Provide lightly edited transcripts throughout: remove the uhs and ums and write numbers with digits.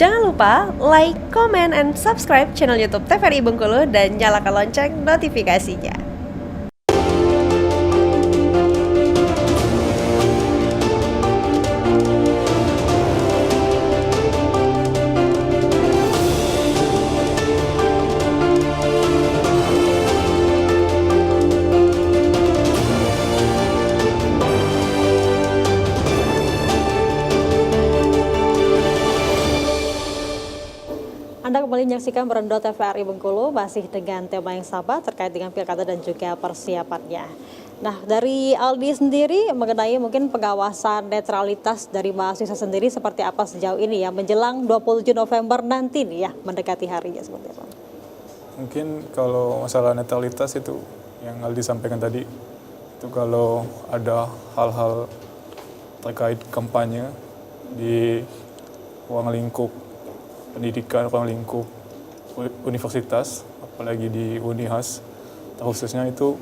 Jangan lupa like, comment, and subscribe channel YouTube TVRI Bengkulu dan nyalakan lonceng notifikasinya. Anda kembali menyaksikan Berendo TVRI Bengkulu masih dengan tema yang sama terkait dengan pilkada dan juga persiapannya. Nah, dari Aldi sendiri mengenai mungkin pengawasan netralitas dari mahasiswa sendiri seperti apa sejauh ini ya menjelang 27 November nanti nih ya mendekati harinya seperti apa? Mungkin kalau masalah netralitas itu yang Aldi sampaikan tadi, itu kalau ada hal-hal terkait kampanye di ruang lingkup pendidikan, ruang lingkup universitas, apalagi di Unihas, khususnya itu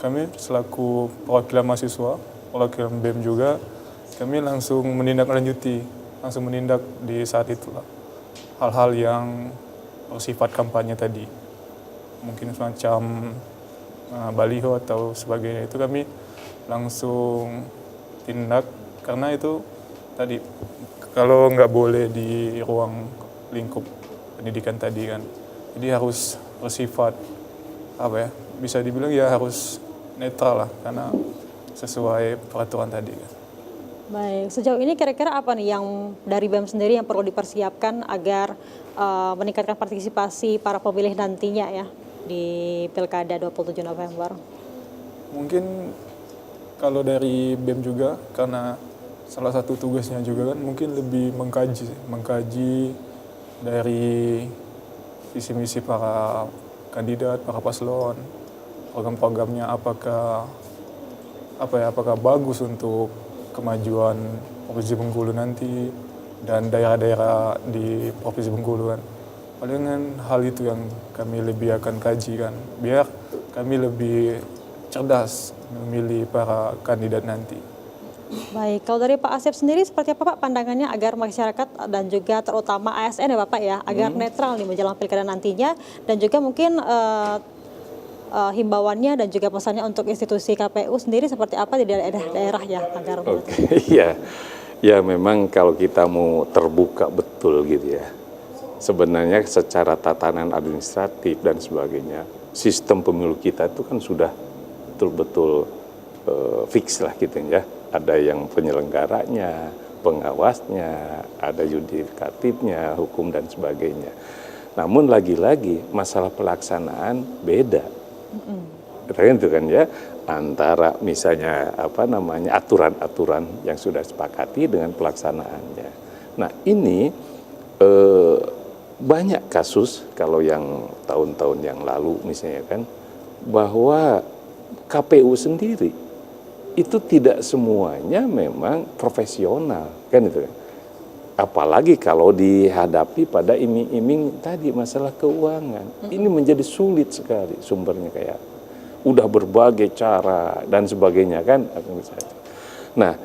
kami selaku perwakilan mahasiswa, perwakilan BEM juga, kami langsung menindaklanjuti, langsung menindak di saat itulah hal-hal yang bersifat kampanye tadi. Mungkin semacam baliho atau sebagainya, itu kami langsung tindak karena itu tadi kalau nggak boleh di ruang lingkup pendidikan tadi kan, jadi harus bersifat apa ya, bisa dibilang ya harus netral lah karena sesuai peraturan tadi kan. Baik, sejauh ini kira-kira apa nih yang dari BEM sendiri yang perlu dipersiapkan agar meningkatkan partisipasi para pemilih nantinya ya di Pilkada 27 November? Mungkin kalau dari BEM juga, karena salah satu tugasnya juga kan mungkin lebih mengkaji dari visi misi para kandidat, para paslon, program-programnya apakah bagus untuk kemajuan Provinsi Bengkulu nanti dan daerah-daerah di Provinsi Bengkulu kan. Palingan hal itu yang kami lebih akan kaji kan, biar kami lebih cerdas memilih para kandidat nanti. Baik, kalau dari Pak Asep sendiri seperti apa Pak pandangannya agar masyarakat dan juga terutama ASN ya Bapak ya, agar netral nih menjelang pilkada nantinya dan juga mungkin himbauannya dan juga pesannya untuk institusi KPU sendiri seperti apa di daerah-daerah ya agar Iya, ya memang kalau kita mau terbuka betul gitu ya, sebenarnya secara tatanan administratif dan sebagainya, sistem pemilu kita itu kan sudah betul-betul fix lah gitu ya. Ada yang penyelenggaranya, pengawasnya, ada yudikatifnya, hukum dan sebagainya. Namun lagi-lagi masalah pelaksanaan beda. Itu kan ya, antara misalnya aturan-aturan yang sudah disepakati dengan pelaksanaannya. Nah ini banyak kasus kalau yang tahun-tahun yang lalu misalnya kan, bahwa KPU sendiri itu tidak semuanya memang profesional kan itu kan. Apalagi kalau dihadapi pada iming-iming tadi masalah keuangan. Ini menjadi sulit sekali sumbernya kayak udah berbagai cara dan sebagainya kan. Nah,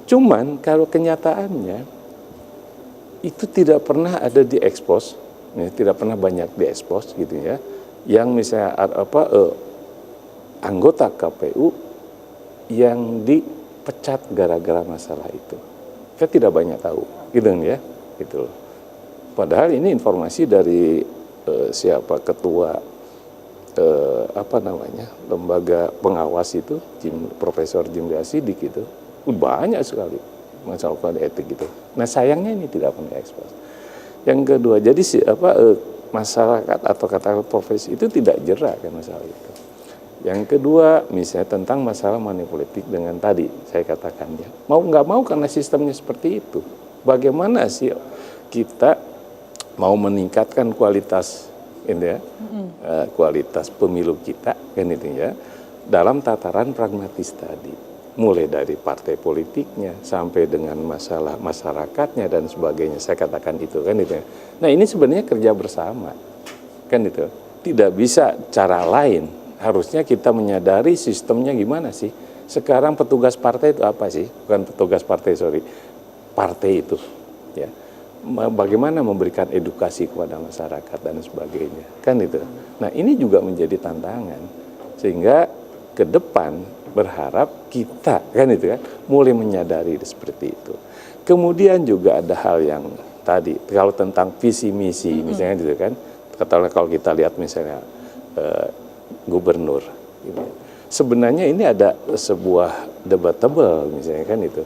cuman kalau kenyataannya itu tidak pernah ada diekspos, ya, tidak pernah banyak diekspos gitu ya. Yang misalnya anggota KPU yang dipecat gara-gara masalah itu. Saya tidak banyak tahu, gitu ya, gitu. Padahal ini informasi dari siapa ketua lembaga pengawas itu, Profesor Jimli Asidik itu, banyak sekali masalah kode etik gitu. Nah sayangnya ini tidak pernah ekspos. Yang kedua, jadi masyarakat atau katakanlah profesi itu tidak jerak kan masalah itu. Yang kedua, misalnya tentang masalah money politik dengan tadi saya katakan ya, mau nggak mau karena sistemnya seperti itu. Bagaimana sih kita mau meningkatkan kualitas ini ya, kualitas pemilu kita kan itu ya, dalam tataran pragmatis tadi, mulai dari partai politiknya sampai dengan masalah masyarakatnya dan sebagainya. Saya katakan itu kan itu. Nah ini sebenarnya kerja bersama kan itu, tidak bisa cara lain. Harusnya kita menyadari sistemnya gimana sih. Sekarang petugas partai itu apa sih? Bukan petugas partai, partai itu. Ya. bagaimana memberikan edukasi kepada masyarakat dan sebagainya, kan itu. Nah ini juga menjadi tantangan, sehingga ke depan berharap kita kan itu kan mulai menyadari seperti itu. Kemudian juga ada hal yang tadi kalau tentang visi misi misalnya gitu kan, katakanlah kalau kita lihat misalnya gubernur, gitu. Sebenarnya ini ada sebuah debatable misalnya kan itu.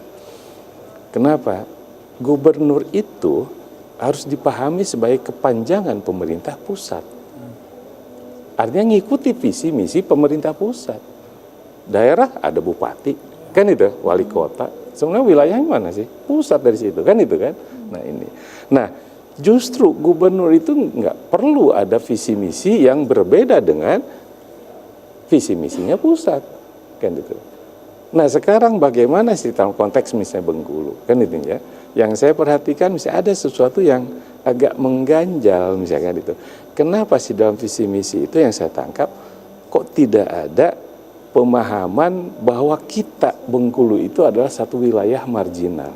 Kenapa? Gubernur itu harus dipahami sebagai kepanjangan pemerintah pusat. Artinya ngikuti visi misi pemerintah pusat. Daerah ada bupati, kan itu, wali kota. Sebenarnya wilayahnya mana sih? Pusat dari situ, kan itu kan. Nah ini. Nah justru gubernur itu nggak perlu ada visi misi yang berbeda dengan visi misinya pusat, kan itu. Nah sekarang bagaimana sih dalam konteks misalnya Bengkulu, kan itu ya. Yang saya perhatikan misalnya ada sesuatu yang agak mengganjal misalnya itu. Kenapa sih dalam visi misi itu yang saya tangkap kok tidak ada pemahaman bahwa kita Bengkulu itu adalah satu wilayah marginal.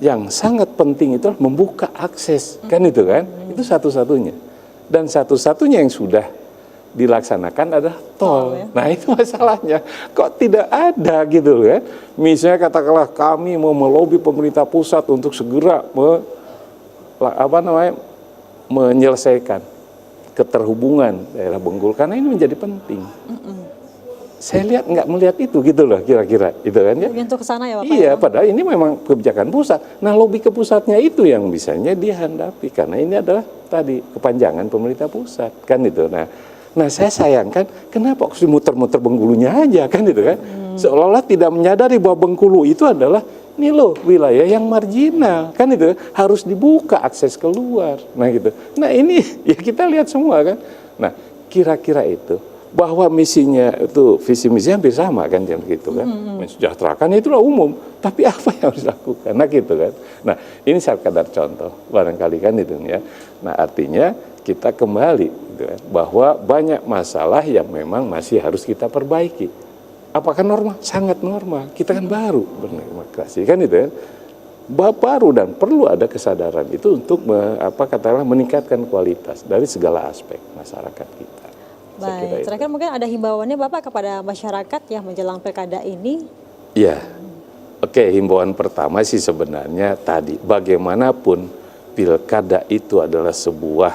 Yang sangat penting itu membuka akses, kan itu kan? Itu satu-satunya. Dan satu-satunya yang sudah dilaksanakan adalah tol. Ya. Nah itu masalahnya. Kok tidak ada gitu kan? Misalnya katakanlah kami mau melobi pemerintah pusat untuk segera menyelesaikan keterhubungan daerah Bengkulu karena ini menjadi penting. Saya lihat nggak melihat itu gitu loh kira-kira itu kan ya. Untuk ke sana ya Bapak? Iya, padahal ini memang kebijakan pusat. Nah, lobi ke pusatnya itu yang misalnya dihadapi karena ini adalah tadi kepanjangan pemerintah pusat kan itu. Nah saya sayangkan kenapa harus muter-muter Bengkulunya aja kan itu kan. Seolah-olah tidak menyadari bahwa Bengkulu itu adalah ini loh wilayah yang marginal kan itu harus dibuka akses keluar. Nah gitu. Nah ini ya kita lihat semua kan. Nah kira-kira itu bahwa misinya itu visi misi hampir sama kan yang gitu kan. Mensejahterakan itulah umum, tapi apa yang harus dilakukan? Nah gitu kan. Nah ini sekadar contoh barangkali kan itu ya. Nah artinya kita kembali gitu kan, bahwa banyak masalah yang memang masih harus kita perbaiki. Apakah normal? Sangat normal. Kita kan baru berdemokrasi kan itu kan. Baru dan perlu ada kesadaran itu untuk meningkatkan kualitas dari segala aspek masyarakat kita. Baik, terakhir mungkin ada himbauannya Bapak kepada masyarakat ya menjelang pilkada ini? Ya, oke, himbauan pertama sih sebenarnya tadi bagaimanapun pilkada itu adalah sebuah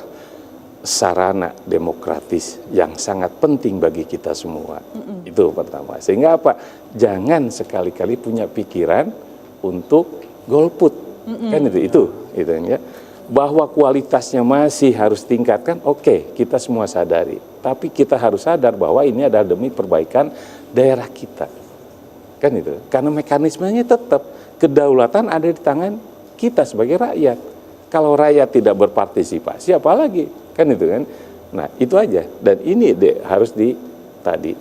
sarana demokratis yang sangat penting bagi kita semua. Itu pertama. Sehingga apa? Jangan sekali-kali punya pikiran untuk golput. Kan itu ya. Bahwa kualitasnya masih harus tingkatkan, oke, kita semua sadari. Tapi kita harus sadar bahwa ini adalah demi perbaikan daerah kita. Kan itu. Karena mekanismenya tetap kedaulatan ada di tangan kita sebagai rakyat. Kalau rakyat tidak berpartisipasi apalagi, kan itu kan. Nah, itu aja. Dan ini harus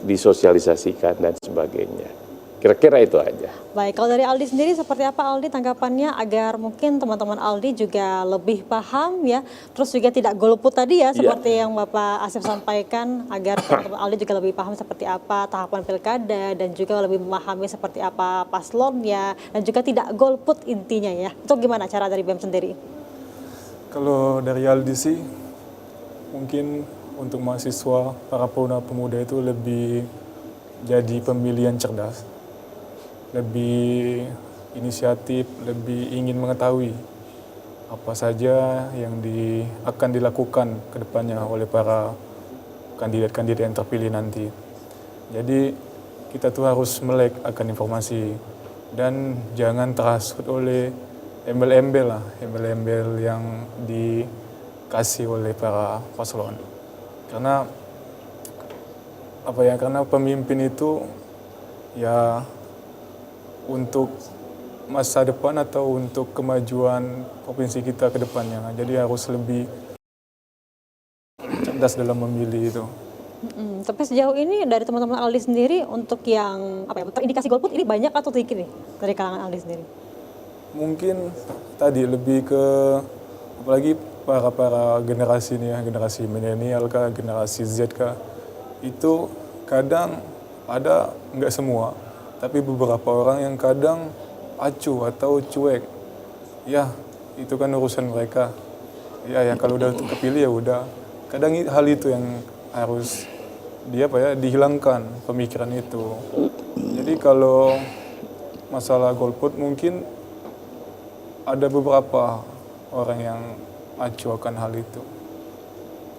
disosialisasikan dan sebagainya. Kira-kira itu aja. Baik, kalau dari Aldi sendiri seperti apa Aldi tanggapannya agar mungkin teman-teman Aldi juga lebih paham ya, terus juga tidak golput tadi ya, seperti yang Bapak Asif sampaikan, agar teman-teman Aldi juga lebih paham seperti apa tahapan pilkada dan juga lebih memahami seperti apa paslonnya dan juga tidak golput intinya ya. Itu gimana cara dari BEM sendiri? Kalau dari Aldi sih, mungkin untuk mahasiswa, para pemuda itu lebih jadi pemilihan cerdas. Lebih inisiatif, lebih ingin mengetahui apa saja yang akan dilakukan ke depannya oleh para kandidat-kandidat yang terpilih nanti. Jadi kita tuh harus melek akan informasi dan jangan terhasut oleh embel-embel yang dikasih oleh para paslon. Karena pemimpin itu ya untuk masa depan atau untuk kemajuan provinsi kita ke depannya. Jadi harus lebih cerdas dalam memilih itu. Tapi sejauh ini dari teman-teman Aldi sendiri untuk yang terindikasi golput ini banyak atau sedikit nih dari kalangan Aldi sendiri? Mungkin tadi lebih ke apalagi para generasi ini ya, generasi milenial kah, generasi Z kah, itu kadang ada, nggak semua, tapi beberapa orang yang kadang acuh atau cuek. Ya, itu kan urusan mereka. Ya kalau udah kepilih ya udah. Kadang hal itu yang harus dihilangkan pemikiran itu. Jadi kalau masalah golput mungkin ada beberapa orang yang acuhkan hal itu.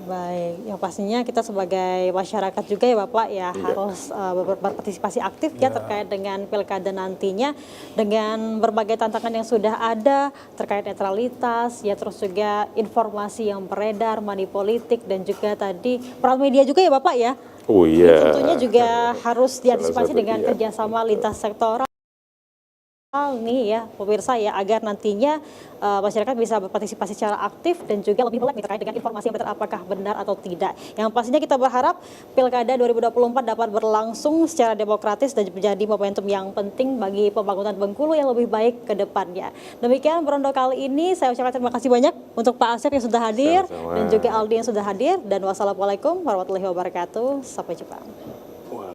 Baik, yang pastinya kita sebagai masyarakat juga ya Bapak ya harus berpartisipasi aktif ya terkait dengan pilkada nantinya dengan berbagai tantangan yang sudah ada terkait netralitas ya, terus juga informasi yang beredar, money politik, dan juga tadi peran media juga ya Bapak ya. Oh Ini iya. tentunya juga harus diantisipasi satu, dengan iya. kerjasama lintas sektoral nih ya pemirsa ya, agar nantinya masyarakat bisa berpartisipasi secara aktif dan juga lebih melek nih terkait dengan informasi yang benar apakah benar atau tidak. Yang pastinya kita berharap Pilkada 2024 dapat berlangsung secara demokratis dan menjadi momentum yang penting bagi pembangunan Bengkulu yang lebih baik ke depannya. Demikian Berondo kali ini, saya ucapkan terima kasih banyak untuk Pak Asep yang sudah hadir. Sama-sama. Dan juga Aldi yang sudah hadir, dan wassalamualaikum warahmatullahi wabarakatuh. Sampai jumpa.